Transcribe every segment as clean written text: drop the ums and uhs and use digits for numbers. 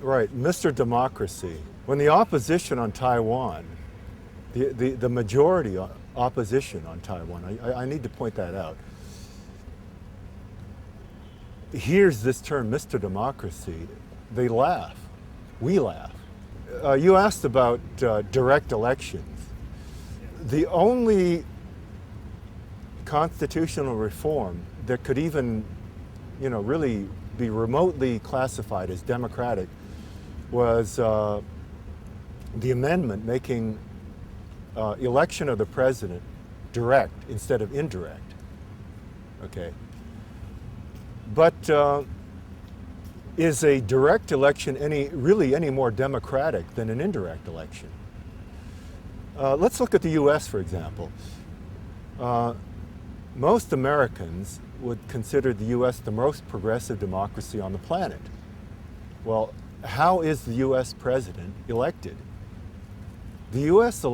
Right, Mr. Democracy. When the opposition on Taiwan, the majority opposition on Taiwan, I need to point that out, hears this term, Mr. Democracy, they laugh. We laugh. You asked about direct elections. The only constitutional reform that could even, really be remotely classified as democratic was the amendment making election of the president direct instead of indirect. Okay. But is a direct election any more democratic than an indirect election? Let's look at the U.S., for example. Most Americans would consider the U.S. the most progressive democracy on the planet. Well, how is the U.S. president elected? The U.S.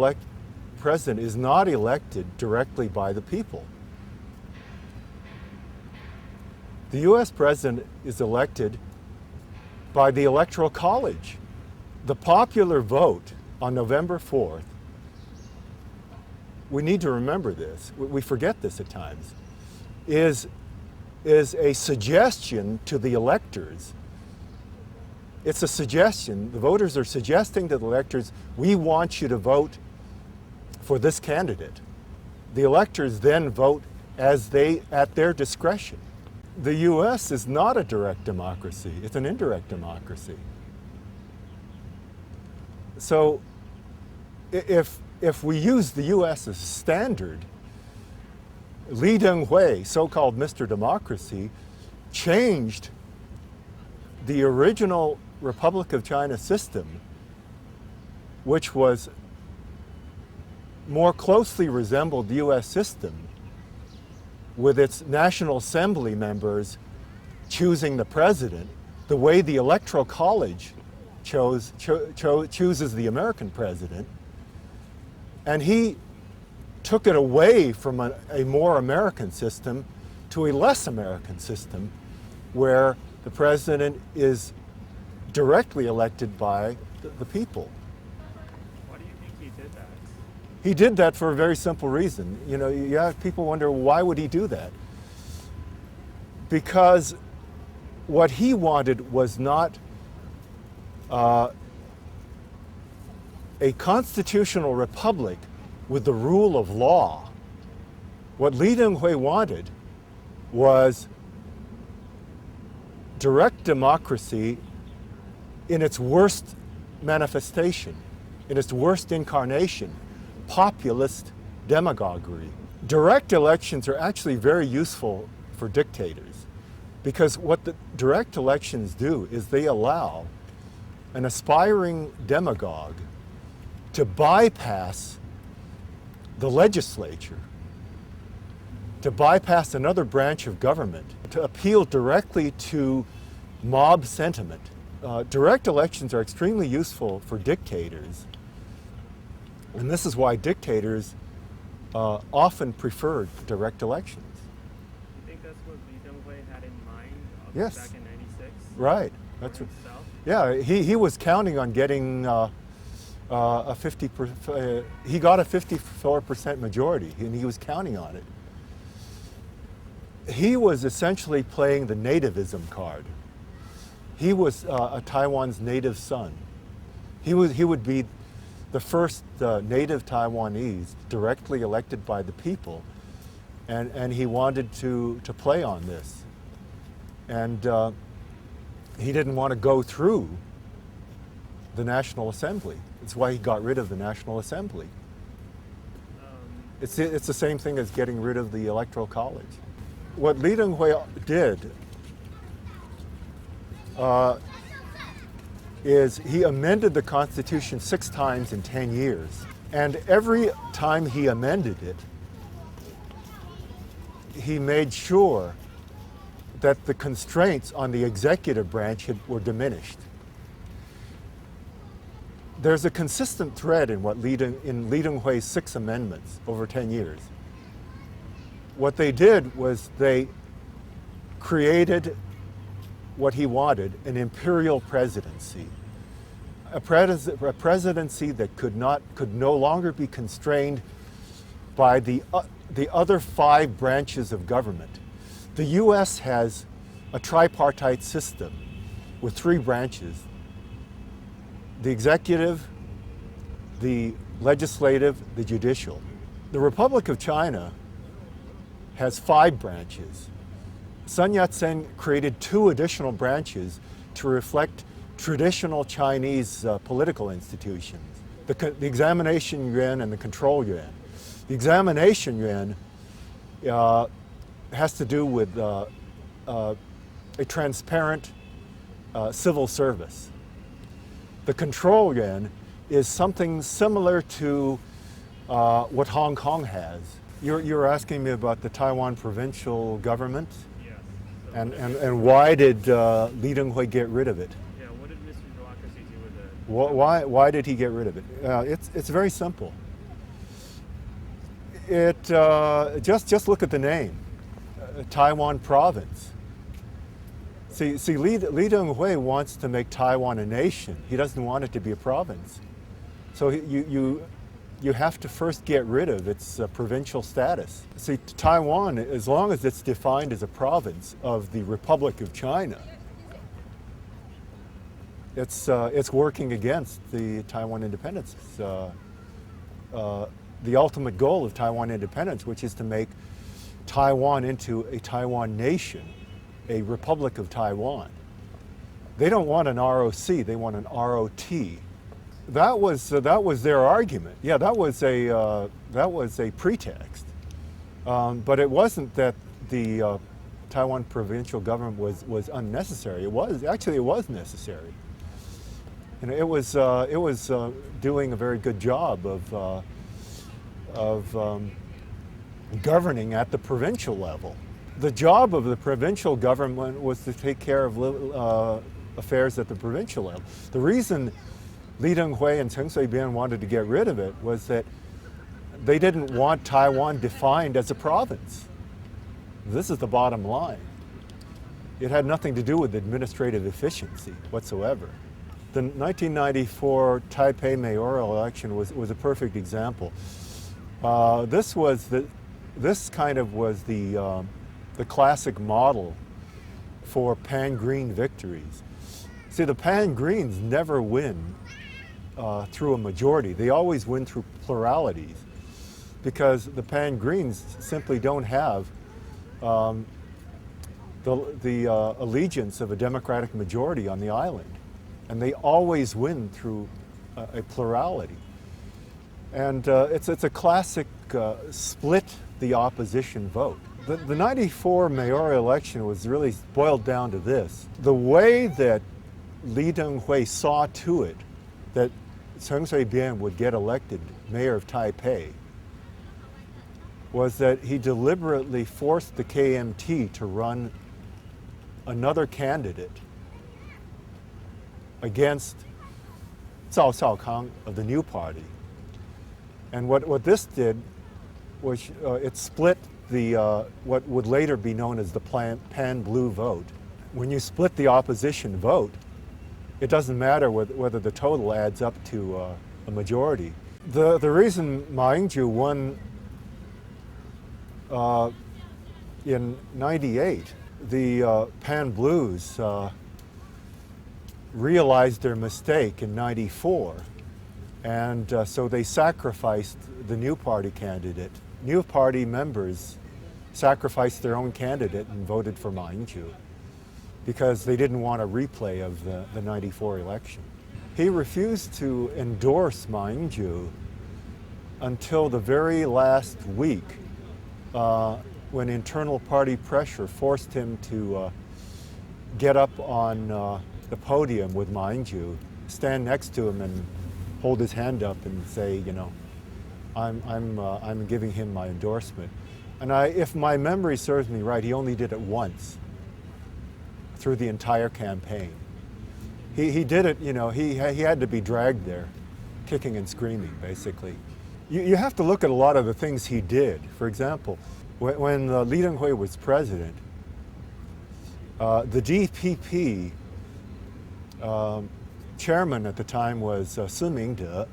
president is not elected directly by the people. The U.S. president is elected by the Electoral College. The popular vote on November 4th, we need to remember this, we forget this at times, is a suggestion to the electors. It's a suggestion. The voters are suggesting to the electors, we want you to vote for this candidate. The electors then vote at their discretion. The U.S. is not a direct democracy, it's an indirect democracy. So if we use the U.S. as standard, Lee Tung-hui, so-called Mr. Democracy, changed the original Republic of China system, which was more closely resembled the U.S. system, with its National Assembly members choosing the president, the way the Electoral College chooses the American president. And he took it away from a more American system to a less American system, where the president is directly elected by the people. Why do you think he did that? He did that for a very simple reason. You have people wonder, why would he do that? Because what he wanted was not a constitutional republic with the rule of law. What Lee Tung-hui wanted was direct democracy in its worst manifestation, in its worst incarnation, populist demagoguery. Direct elections are actually very useful for dictators, because what the direct elections do is they allow an aspiring demagogue to bypass the legislature, to bypass another branch of government, to appeal directly to mob sentiment. Direct elections are extremely useful for dictators, and this is why dictators often prefer direct elections. You think that's what Lee Tung-hui had in mind Yes. back in '96? Right. That's what, yeah, he was counting on getting a 50%. He got a 54% majority, and he was counting on it. He was essentially playing the nativism card. He was Taiwan's native son. He would be the first native Taiwanese directly elected by the people, and he wanted to play on this. And he didn't want to go through the National Assembly. It's why he got rid of the National Assembly. It's the same thing as getting rid of the Electoral College. What Lee Tung-hui did is he amended the Constitution 6 times in 10 years. And every time he amended it, he made sure that the constraints on the executive branch were diminished. There's a consistent thread in in Lee Tung-hui's 6 amendments over 10 years. What they did was they created what he wanted, an imperial presidency. A presidency that could no longer be constrained by the other 5 branches of government. The U.S. has a tripartite system with 3 branches: the executive, the legislative, the judicial. The Republic of China has 5 branches. Sun Yat-sen created 2 additional branches to reflect traditional Chinese political institutions, the examination yuan and the control yuan. The examination yuan has to do with a transparent civil service. The control yuan is something similar to what Hong Kong has. You're asking me about the Taiwan provincial government? Yes. And why did Lee Tung-hui get rid of it? Yeah, what did Mr. Democracy do with it? Why did he get rid of it? It's very simple. Just look at the name, Taiwan province. See, Lee Tung-hui wants to make Taiwan a nation. He doesn't want it to be a province. So you have to first get rid of its provincial status. See, Taiwan, as long as it's defined as a province of the Republic of China, it's working against the Taiwan independence. The ultimate goal of Taiwan independence, which is to make Taiwan into a Taiwan nation, a Republic of Taiwan. They don't want an ROC, they want an ROT. That was their argument. Yeah, that was a pretext. But it wasn't that the Taiwan provincial government was unnecessary. It was necessary. And it was doing a very good job of governing at the provincial level. The job of the provincial government was to take care of affairs at the provincial level. The reason Lee Tung-hui and Chen Shui-bian wanted to get rid of it was that they didn't want Taiwan defined as a province. This is the bottom line. It had nothing to do with administrative efficiency whatsoever. The 1994 Taipei mayoral election was a perfect example. This kind of was the classic model for pan-green victories. See, the pan-greens never win through a majority. They always win through pluralities because the pan-greens simply don't have the allegiance of a democratic majority on the island. And they always win through a plurality. And it's a classic split the opposition vote. The 94 mayoral election was really boiled down to this. The way that Lee Tung-hui saw to it that Chen Shui-bian would get elected mayor of Taipei was that he deliberately forced the KMT to run another candidate against Cao Xiaokang of the New Party. And what this did was it split the what would later be known as the pan-blue vote. When you split the opposition vote, it doesn't matter whether the total adds up to a majority. The reason Ma Ying-jeou won in '98, the pan-blues realized their mistake in '94, and so they sacrificed the New Party candidate. New Party members sacrificed their own candidate and voted for Ma Ying-jeou because they didn't want a replay of the '94 election. He refused to endorse Ma Ying-jeou until the very last week when internal party pressure forced him to get up on the podium with Ma Ying-jeou, stand next to him and hold his hand up and say, you know, I'm giving him my endorsement. And if my memory serves me right, he only did it once through the entire campaign. He did it, you know, he had to be dragged there, kicking and screaming, basically. You have to look at a lot of the things he did. For example, when Lee Tung-hui was president, The DPP chairman at the time was Sun Mingde.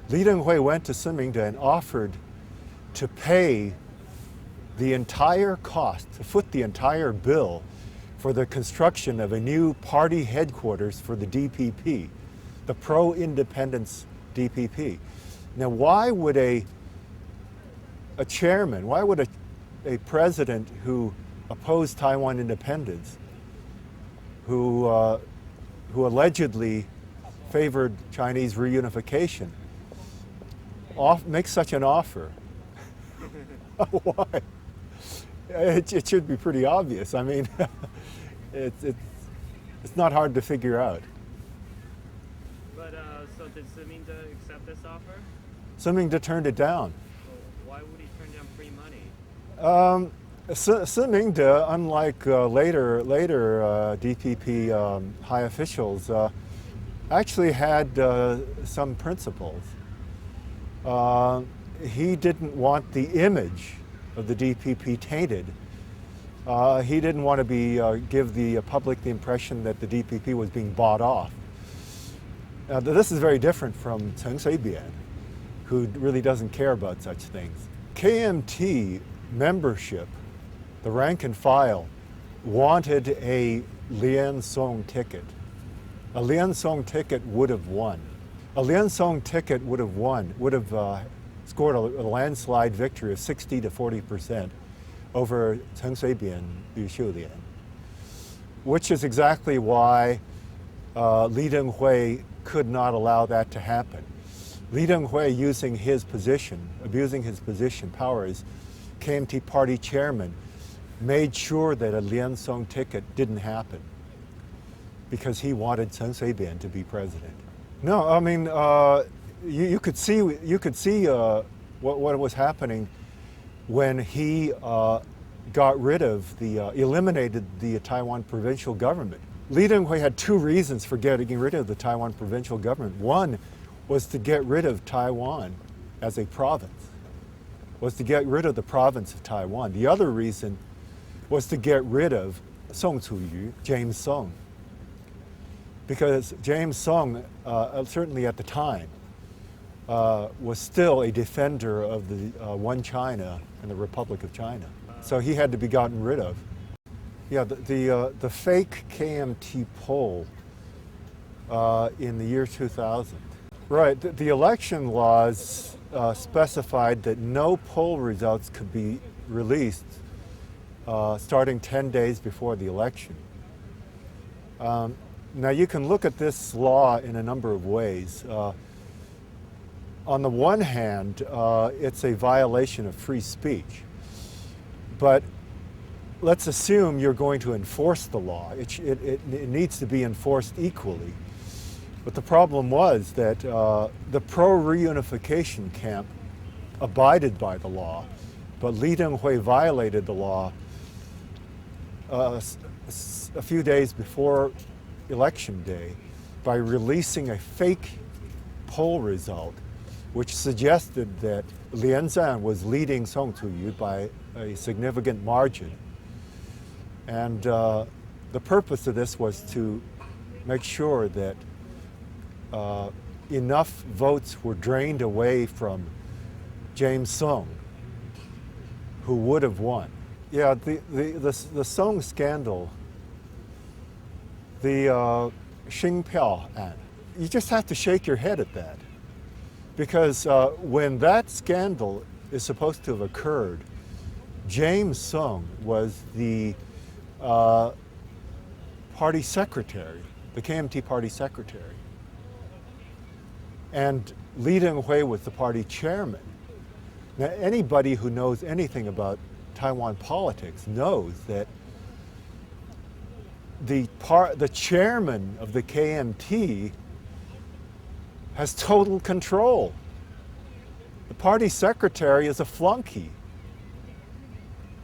Lee Tung-hui went to Sun Mingde and offered to pay the entire cost, to foot the entire bill for the construction of a new party headquarters for the DPP, the pro-independence DPP. Now, why would a chairman, why would a president who opposed Taiwan independence, who allegedly favored Chinese reunification, make such an offer? Why? It should be pretty obvious. I mean, it's not hard to figure out. But so did Suminda accept this offer? Sun Mingde turned it down. So why would he turn down free money? Sun Mingde, unlike later DPP high officials, actually had some principles. He didn't want the image of the DPP tainted. He didn't want to give the public the impression that the DPP was being bought off. This is very different from Chen Shui-bian, who really doesn't care about such things. KMT membership, the rank and file, wanted a Lian Song ticket. A Lian Song ticket would have won. A Lian Song ticket would have scored a landslide victory of 60 to 40% over Chen Shui-bian, Yu Xiulian, which is exactly why Lee Tung-hui could not allow that to happen. Lee Tung-hui, abusing his position, power as KMT party chairman, made sure that a Lian Song ticket didn't happen because he wanted Chen Shui-bian to be president. No, I mean, you could see what was happening when he eliminated the Taiwan provincial government. Lee Tung-hui had two reasons for getting rid of the Taiwan provincial government. One was to get rid of Taiwan as a province, was to get rid of the province of Taiwan. The other reason was to get rid of Song Cu-yu, James Song, because James Song, certainly at the time, was still a defender of the one China and the Republic of China. So he had to be gotten rid of. Yeah, the fake KMT poll in the year 2000. Right, the election laws specified that no poll results could be released starting 10 days before the election. Now you can look at this law in a number of ways. On the one hand, it's a violation of free speech. But let's assume you're going to enforce the law. It needs to be enforced equally. But the problem was that the pro-reunification camp abided by the law, but Lee Tung-hui violated the law a few days before Election Day by releasing a fake poll result which suggested that Lian Zhan was leading Song Cu-yu by a significant margin. And the purpose of this was to make sure that enough votes were drained away from James Song, who would have won. Yeah, the Song scandal, the Xingpiao An, you just have to shake your head at that. Because when that scandal is supposed to have occurred, James Song was the party secretary, the KMT party secretary. And Lee Tung-hui was the party chairman. Now, anybody who knows anything about Taiwan politics knows that the chairman of the KMT has total control. The party secretary is a flunky.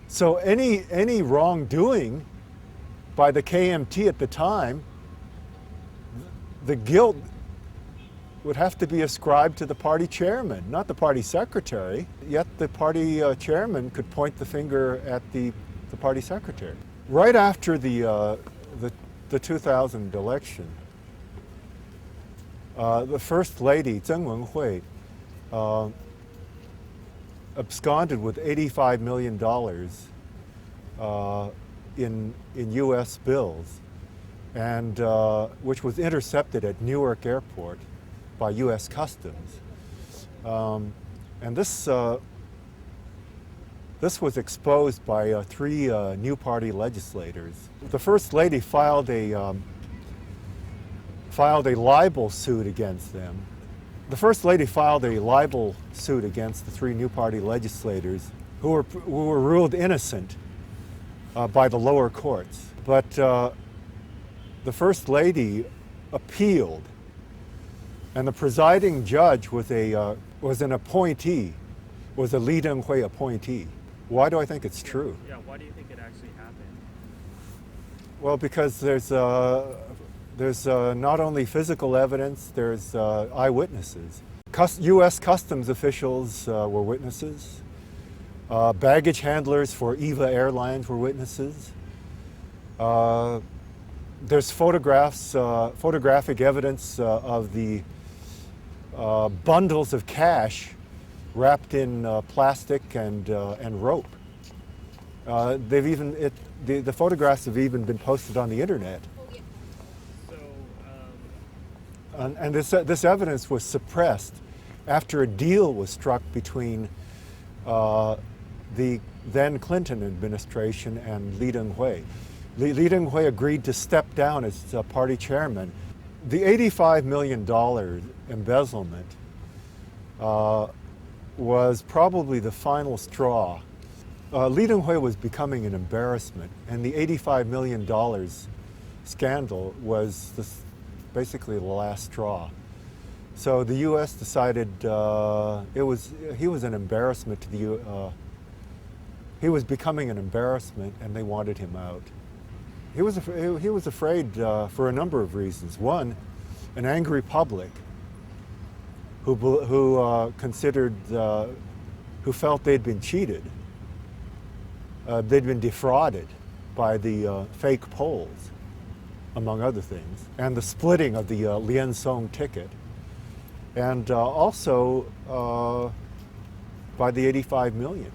So any wrongdoing by the KMT at the time, the guilt would have to be ascribed to the party chairman, not the party secretary. Yet the party chairman could point the finger at the party secretary. Right after the 2000 election, the First Lady, Wen-hui, absconded with $85 million in U.S. bills, and which was intercepted at Newark Airport by U.S. Customs. And this was exposed by three New Party legislators. The First Lady filed a libel suit against them. The First Lady filed a libel suit against the three New Party legislators who were ruled innocent by the lower courts. But the First Lady appealed, and the presiding judge was an appointee, was a Lee Tung-hui appointee. Why do I think it's true? Yeah, why do you think it actually happened? Well, because there's not only physical evidence, there's eyewitnesses. U.S. Customs officials were witnesses. Baggage handlers for EVA Airlines were witnesses. There's photographic evidence of the bundles of cash wrapped in plastic and rope. The photographs have even been posted on the internet. And this evidence was suppressed after a deal was struck between the then Clinton administration and Lee Tung-hui. Lee Tung-hui agreed to step down as party chairman. The $85 million embezzlement was probably the final straw. Lee Tung-hui was becoming an embarrassment, and the $85 million scandal was basically the last straw. So the U.S. decided he was an embarrassment to the he was becoming an embarrassment, and they wanted him out. He was afraid for a number of reasons. One, an angry public who considered who felt they'd been cheated. They'd been defrauded by the fake polls, among other things, and the splitting of the Liansong ticket, and also by the $85 million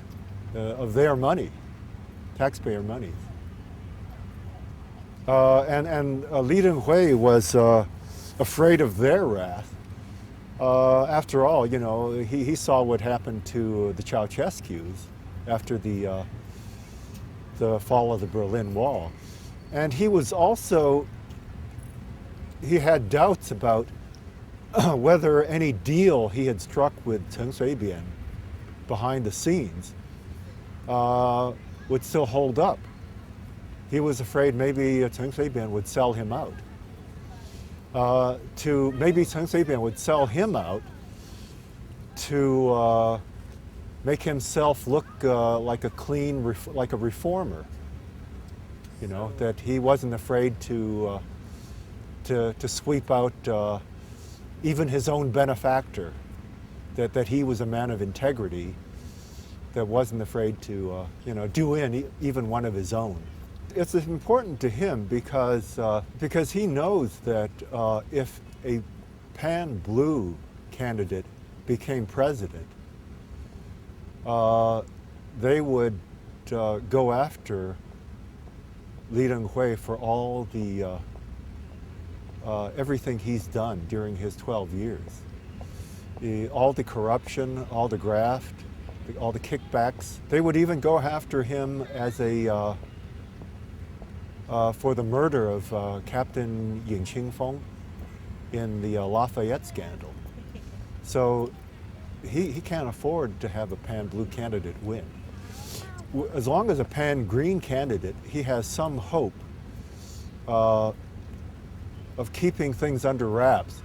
of their money, taxpayer money. And Lee Tung-hui was afraid of their wrath. After all, you know, he saw what happened to the Ceausescus after the fall of the Berlin Wall. And he had doubts about whether any deal he had struck with Chen Shui-bian behind the scenes would still hold up. He was afraid maybe Chen Shui-bian would sell him out. Maybe Chen Shui-bian would sell him out to make himself look like a reformer. You know, that he wasn't afraid to sweep out even his own benefactor. That he was a man of integrity, that wasn't afraid to do in even one of his own. It's important to him because he knows that if a pan-blue candidate became president, they would go after Lee Tung-hui for all the everything he's done during his 12 years. All the corruption, all the graft, all the kickbacks. They would even go after him as for the murder of Captain Ying Qingfeng in the Lafayette scandal. So he can't afford to have a pan-blue candidate win. As long as a pan-green candidate, he has some hope of keeping things under wraps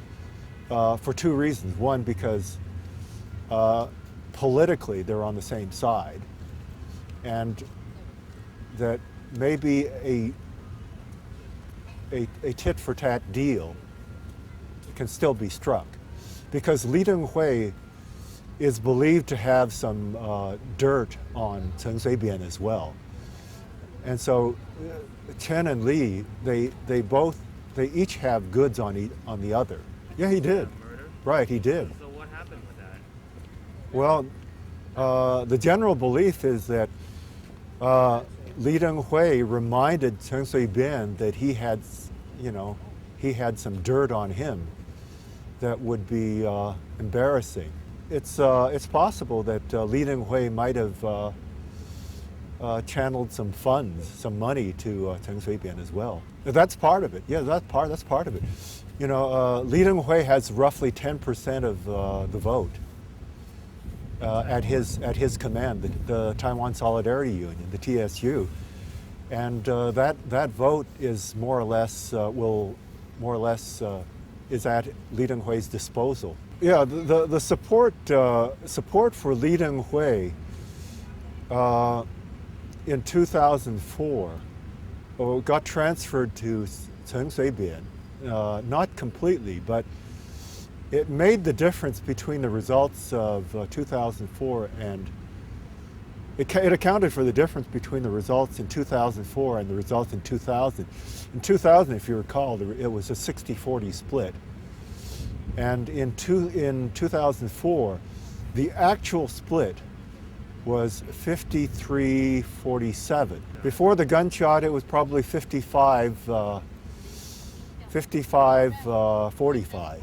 for two reasons. One, because politically they're on the same side, and that maybe a tit-for-tat deal can still be struck, because Lee Tung-hui is believed to have some dirt on Chen Shui-bian as well. And so Chen and Lee, they each have goods on the other. Yeah, he did. Murder? Right, he did. So what happened with that? Well, the general belief is that Lee Tung-hui reminded Chen Shui-bian that he had some dirt on him that would be embarrassing. It's possible that Lee Tung-hui might have channeled some funds, some money to Chen Shui-bian as well. That's part of it. Yeah, that's part of it. Lee Tung-hui has roughly 10% of the vote at his command, the Taiwan Solidarity Union, the TSU, and that vote is more or less is at Lee Tung-hui's disposal. Yeah, the support for Lee Tung-hui in 2004 got transferred to Chen Shui-bian, not completely, but it made the difference between the results of 2004 and it accounted for the difference between the results in 2004 and the results in 2000. In 2000, if you recall, it was a 60-40 split. And in 2004, the actual split was 53-47. Before the gunshot, it was probably 55-45.